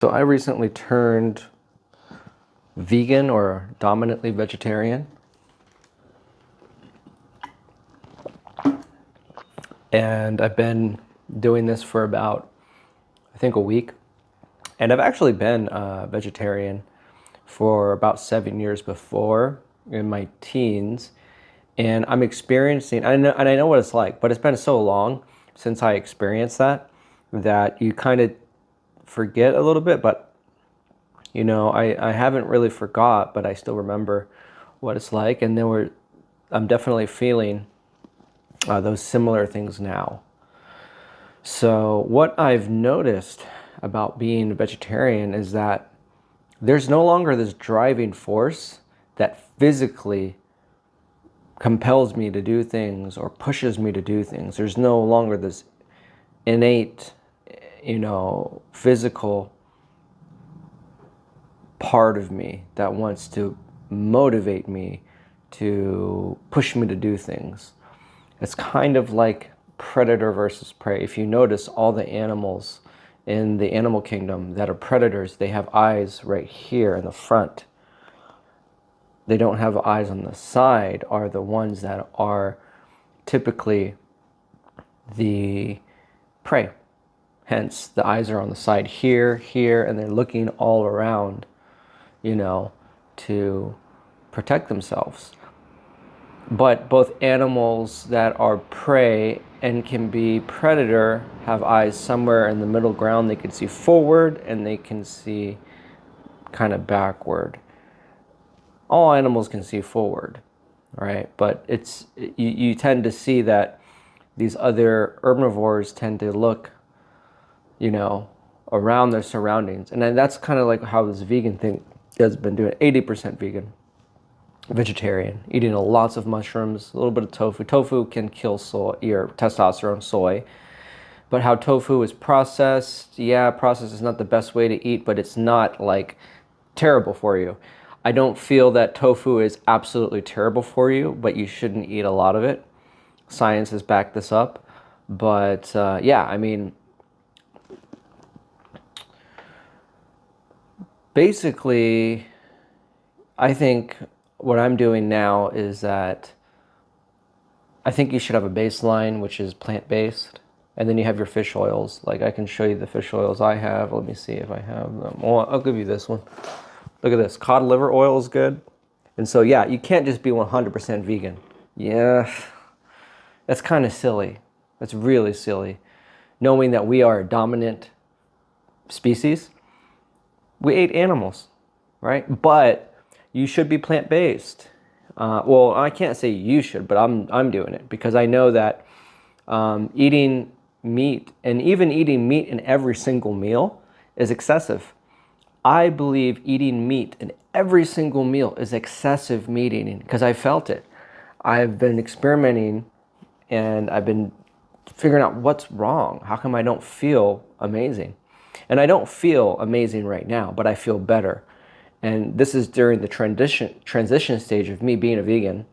So I recently turned vegan or dominantly vegetarian. And I've been doing this for about, I think, a week. And I've actually been a vegetarian for about 7 years before in my teens. And I'm experiencing, and I know what it's like, but it's been so long since I experienced that you kind of forget a little bit. But I haven't really forgot, but I still remember what it's like. And I'm definitely feeling those similar things now. So what I've noticed about being a vegetarian is that there's no longer this driving force that physically compels me to do things or pushes me to do things. There's no longer this innate, physical part of me that wants to motivate me, to push me to do things. It's kind of like predator versus prey. If you notice, all the animals in the animal kingdom that are predators, they have eyes right here in the front. They don't have eyes on the side, are the ones that are typically the prey. Hence, the eyes are on the side here, here, and they're looking all around, to protect themselves. But both animals that are prey and can be predator have eyes somewhere in the middle ground. They can see forward and they can see kind of backward. All animals can see forward, right? But you tend to see that these other herbivores tend to look, around their surroundings. And then that's kind of like how this vegan thing has been doing. 80% vegan. Vegetarian, eating lots of mushrooms, a little bit of tofu. Tofu can kill your testosterone, soy. But how tofu is processed, processed is not the best way to eat, but it's not like terrible for you. I don't feel that tofu is absolutely terrible for you, but you shouldn't eat a lot of it. Science has backed this up. But basically, I think what I'm doing now is that I think you should have a baseline, which is plant-based, and then you have your fish oils. Like, I can show you the fish oils I have. Let me see if I have them. Well, I'll give you this one. Look at this. Cod liver oil is good. And so, you can't just be 100% vegan. Yeah, that's kind of silly. That's really silly. Knowing that we are a dominant species, we ate animals, right? But you should be plant-based. Well, I can't say you should, but I'm doing it because I know that eating meat, and even eating meat in every single meal, is excessive. I believe eating meat in every single meal is excessive meat eating because I felt it. I've been experimenting and I've been figuring out what's wrong. How come I don't feel amazing? And I don't feel amazing right now, but I feel better. And this is during the transition stage of me being a vegan,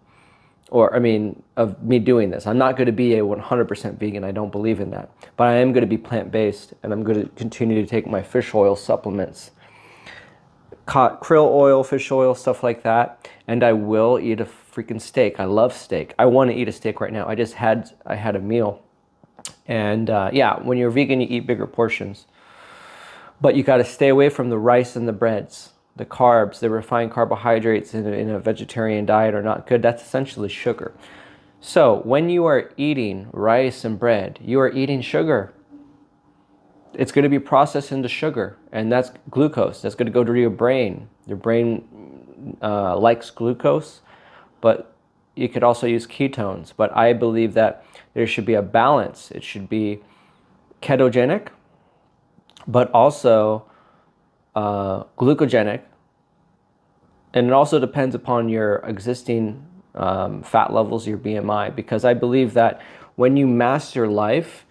of me doing this. I'm not going to be a 100% vegan. I don't believe in that. But I am going to be plant-based, and I'm going to continue to take my fish oil supplements, krill oil, fish oil, stuff like that. And I will eat a freaking steak. I love steak. I want to eat a steak right now. I had a meal. And when you're vegan, you eat bigger portions. But you got to stay away from the rice and the breads. The carbs, the refined carbohydrates in a vegetarian diet are not good. That's essentially sugar. So when you are eating rice and bread, you are eating sugar. It's going to be processed into sugar, and that's glucose. That's going to go to your brain. Your brain likes glucose, but you could also use ketones. But I believe that there should be a balance. It should be ketogenic, but also glucogenic, and it also depends upon your existing fat levels, your BMI, because I believe that when you master life,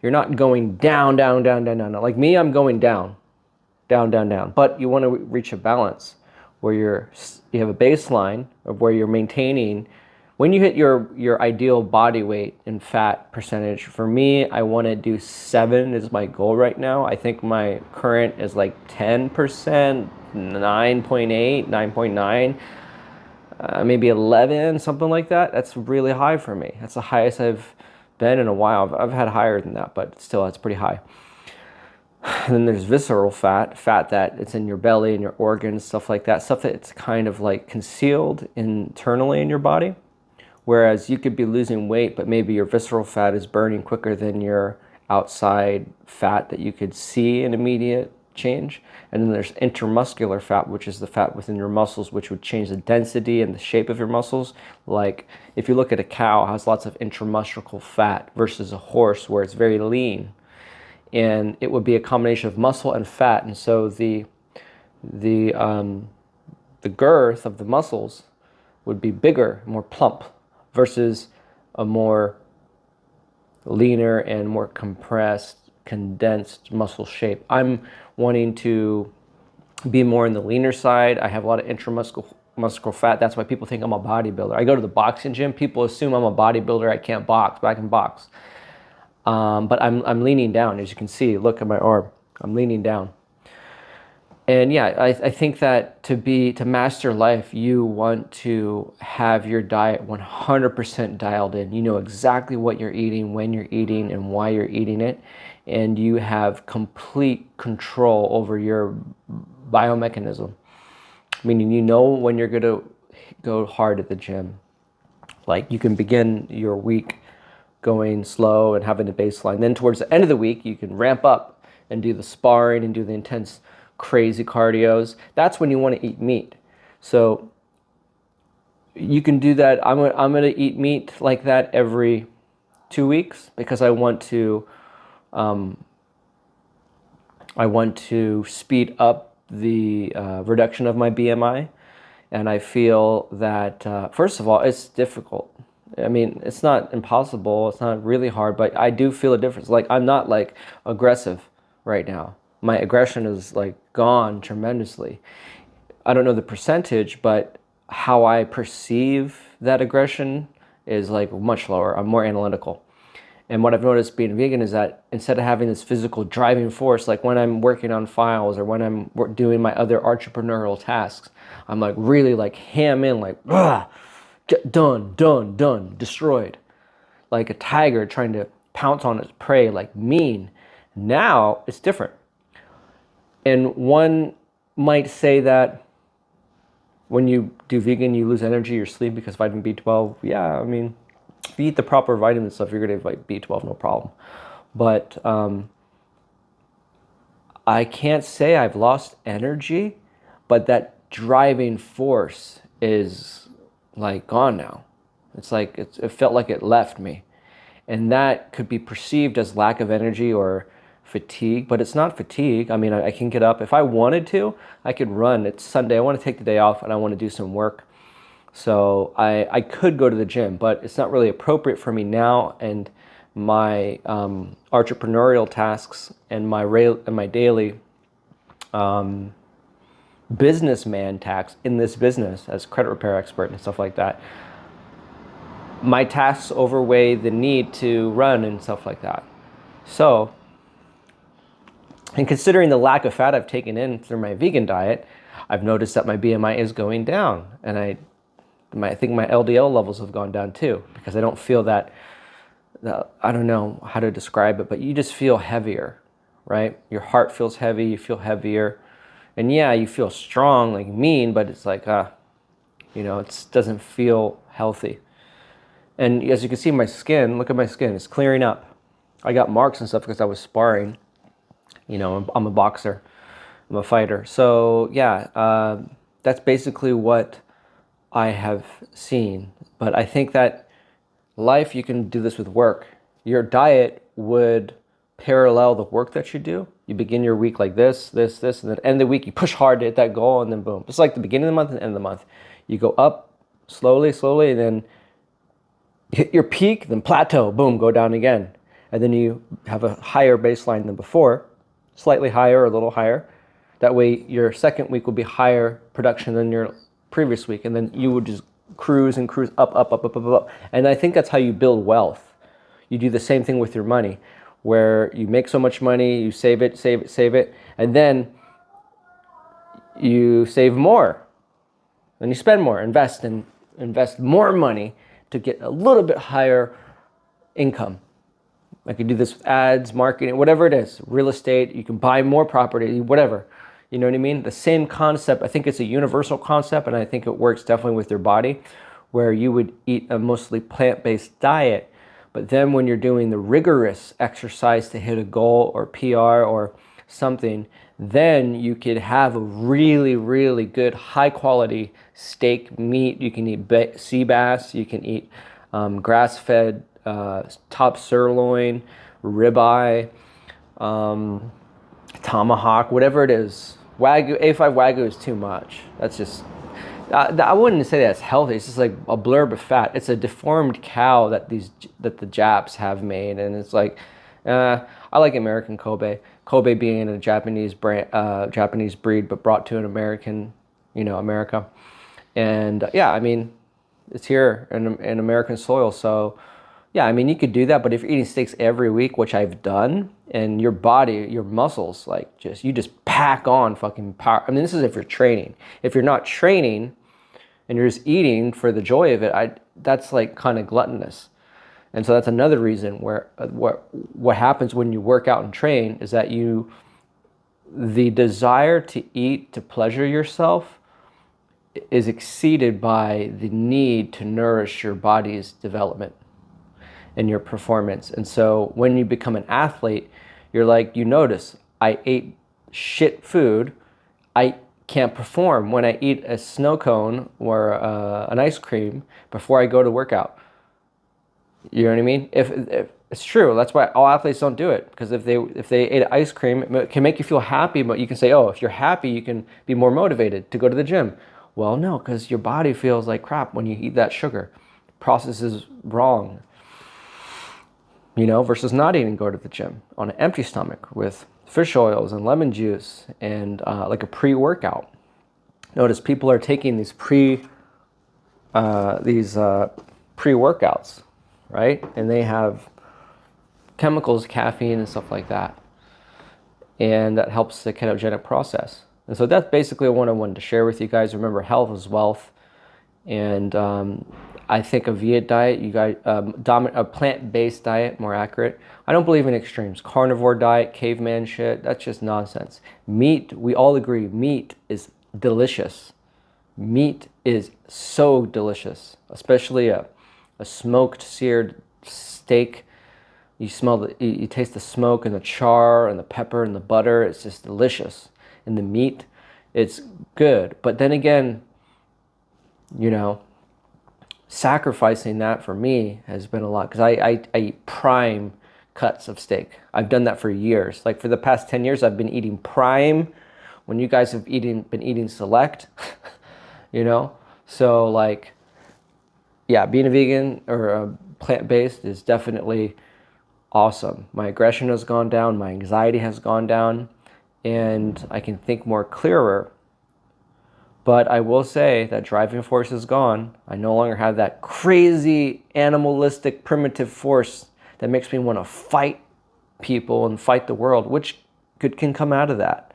you're not going down, down, down, down, down. Like me, I'm going down, down, down, down. But you want to reach a balance where you have a baseline of where you're maintaining when you hit your ideal body weight and fat percentage, for me, I want to do 7 is my goal right now. I think my current is like 10%, 9.8, 9.9, maybe 11, something like that. That's really high for me. That's the highest I've been in a while. I've had higher than that, but still, that's pretty high. And then there's visceral fat, fat that it's in your belly and your organs, stuff like that, stuff that's kind of like concealed internally in your body. Whereas you could be losing weight, but maybe your visceral fat is burning quicker than your outside fat that you could see an immediate change. And then there's intramuscular fat, which is the fat within your muscles, which would change the density and the shape of your muscles. Like if you look at a cow, it has lots of intramuscular fat versus a horse where it's very lean. And it would be a combination of muscle and fat. And so the girth of the muscles would be bigger, more plump, versus a more leaner and more compressed, condensed muscle shape. I'm wanting to be more in the leaner side. I have a lot of intramuscular fat. That's why people think I'm a bodybuilder. I go to the boxing gym. People assume I'm a bodybuilder. I can't box, but I can box. But I'm leaning down, as you can see. Look at my arm. I'm leaning down. And yeah, I think that to master life, you want to have your diet 100% dialed in. You know exactly what you're eating, when you're eating, and why you're eating it. And you have complete control over your biomechanism. Meaning you know when you're going to go hard at the gym. Like you can begin your week going slow and having a baseline. Then towards the end of the week, you can ramp up and do the sparring and do the intense crazy cardios. That's when you want to eat meat. So you can do that. I'm going to eat meat like that every 2 weeks because I want to speed up the reduction of my BMI. And I feel that, first of all, it's difficult. I mean, it's not impossible. It's not really hard, but I do feel a difference. Like I'm not like aggressive right now. My aggression is like gone tremendously. I don't know the percentage, but how I perceive that aggression is like much lower. I'm more analytical. And what I've noticed being vegan is that instead of having this physical driving force, like when I'm working on files or when I'm doing my other entrepreneurial tasks, I'm like really like ham in, like, get done, done, done, destroyed. Like a tiger trying to pounce on its prey, like mean. Now it's different. And one might say that when you do vegan, you lose energy, you sleep because vitamin B12. Yeah, I mean, if you eat the proper vitamin stuff, you're going to have B12, no problem. But I can't say I've lost energy, but that driving force is like gone now. It's like it felt like it left me. And that could be perceived as lack of energy or fatigue, but it's not fatigue. I mean, I can get up. If I wanted to, I could run. It's Sunday. I want to take the day off and I want to do some work. So I could go to the gym, but it's not really appropriate for me now. And my entrepreneurial tasks and my daily businessman tasks in this business as credit repair expert and stuff like that, my tasks overweigh the need to run and stuff like that. So, and considering the lack of fat I've taken in through my vegan diet, I've noticed that my BMI is going down. And I think my LDL levels have gone down too, because I don't feel that, I don't know how to describe it, but you just feel heavier, right? Your heart feels heavy, you feel heavier. And yeah, you feel strong, like mean, but it's like, it doesn't feel healthy. And as you can see, my skin, look at my skin, it's clearing up. I got marks and stuff because I was sparring. I'm a boxer, I'm a fighter. So yeah, that's basically what I have seen. But I think that life, you can do this with work. Your diet would parallel the work that you do. You begin your week like this, and then end the week, you push hard to hit that goal, and then boom. It's like the beginning of the month and the end of the month. You go up slowly, and then hit your peak, then plateau, boom, go down again. And then you have a higher baseline than before, slightly higher or a little higher. That way your second week will be higher production than your previous week. And then you would just cruise and cruise up, up, up, up, up, up. And I think that's how you build wealth. You do the same thing with your money, where you make so much money, you save it, save it, save it, and then you save more. Then you spend more, invest more money to get a little bit higher income. I could do this with ads, marketing, whatever it is, real estate. You can buy more property, whatever. You know what I mean? The same concept. I think it's a universal concept, and I think it works definitely with your body, where you would eat a mostly plant-based diet, but then when you're doing the rigorous exercise to hit a goal or PR or something, then you could have a really, really good, high-quality steak meat. You can eat sea bass. You can eat grass-fed top sirloin, ribeye, tomahawk, whatever it is. Wagyu, A5 Wagyu is too much. That's just, I wouldn't say that's healthy. It's just like a blurb of fat. It's a deformed cow that the Japs have made, and it's like, I like American Kobe. Kobe being a Japanese brand, Japanese breed, but brought to an American, America. And yeah, I mean, it's here in American soil, so. Yeah, I mean, you could do that, but if you're eating steaks every week, which I've done, and your body, your muscles, like you just pack on fucking power. I mean, this is if you're training. If you're not training and you're just eating for the joy of it, that's like kind of gluttonous. And so that's another reason where what happens when you work out and train is that the desire to eat to pleasure yourself is exceeded by the need to nourish your body's development and your performance. And so when you become an athlete, you're like, you notice, I ate shit food, I can't perform when I eat a snow cone or an ice cream before I go to workout. You know what I mean? If it's true, that's why all athletes don't do it, because if they ate ice cream, it can make you feel happy, but you can say, oh, if you're happy, you can be more motivated to go to the gym. Well, no, because your body feels like crap when you eat that sugar. Process is wrong. Versus not eating, go to the gym on an empty stomach with fish oils and lemon juice and like a pre-workout. Notice people are taking these pre-workouts, right? And they have chemicals, caffeine, and stuff like that. And that helps the ketogenic process. And so that's basically what I wanted to share with you guys. Remember, health is wealth. And I think a Viet diet, a plant-based diet, more accurate. I don't believe in extremes. Carnivore diet, caveman shit, that's just nonsense. Meat, we all agree, meat is delicious. Meat is so delicious, especially a smoked, seared steak. You taste the smoke and the char and the pepper and the butter. It's just delicious. And the meat, it's good. But then again, sacrificing that for me has been a lot, because I eat prime cuts of steak. I've done that for years. Like for the past 10 years, I've been eating prime when you guys have been eating select, So like, yeah, being a vegan or plant-based is definitely awesome. My aggression has gone down, my anxiety has gone down, and I can think more clearer. But I will say that driving force is gone. I no longer have that crazy animalistic primitive force that makes me want to fight people and fight the world, which can come out of that.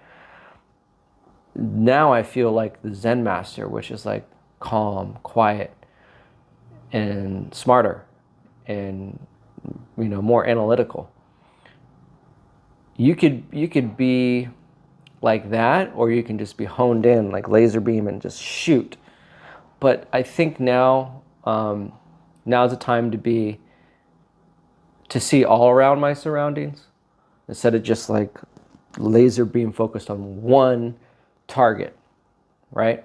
Now I feel like the Zen master, which is like calm, quiet, and smarter, and more analytical. You could be like that, or you can just be honed in like laser beam and just shoot. But I think now's the time to see all around my surroundings instead of just like laser beam focused on one target, right?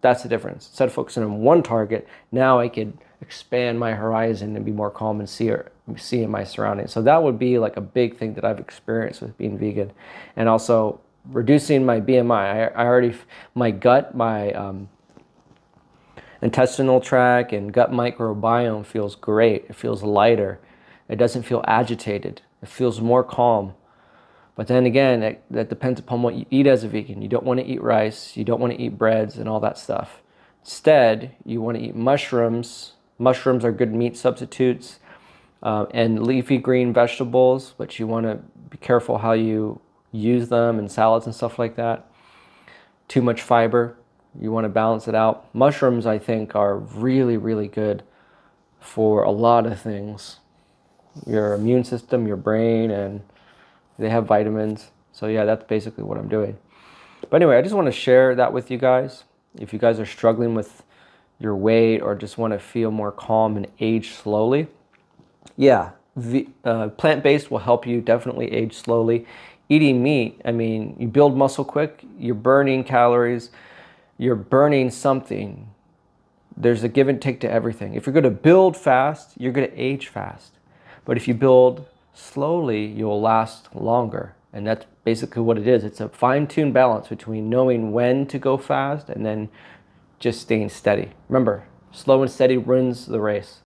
That's the difference. Instead of focusing on one target, now I could expand my horizon and be more calm and see in my surroundings. So that would be like a big thing that I've experienced with being vegan. And also reducing my BMI. My gut, my intestinal tract and gut microbiome feels great. It feels lighter. It doesn't feel agitated. It feels more calm. But then again, that depends upon what you eat as a vegan. You don't want to eat rice. You don't want to eat breads and all that stuff. Instead, you want to eat mushrooms. Mushrooms are good meat substitutes, and leafy green vegetables, but you want to be careful how you use them in salads and stuff like that. Too much fiber, you want to balance it out. Mushrooms, I think, are really, really good for a lot of things. Your immune system, your brain, and they have vitamins. So yeah, that's basically what I'm doing. But anyway, I just want to share that with you guys. If you guys are struggling with your weight or just want to feel more calm and age slowly, yeah, plant-based will help you definitely age slowly. Eating meat, I mean, you build muscle quick, you're burning calories, you're burning something. There's a give and take to everything. If you're going to build fast, you're going to age fast. But if you build slowly, you'll last longer. And that's basically what it is. It's a fine-tuned balance between knowing when to go fast and then just staying steady. Remember, slow and steady wins the race.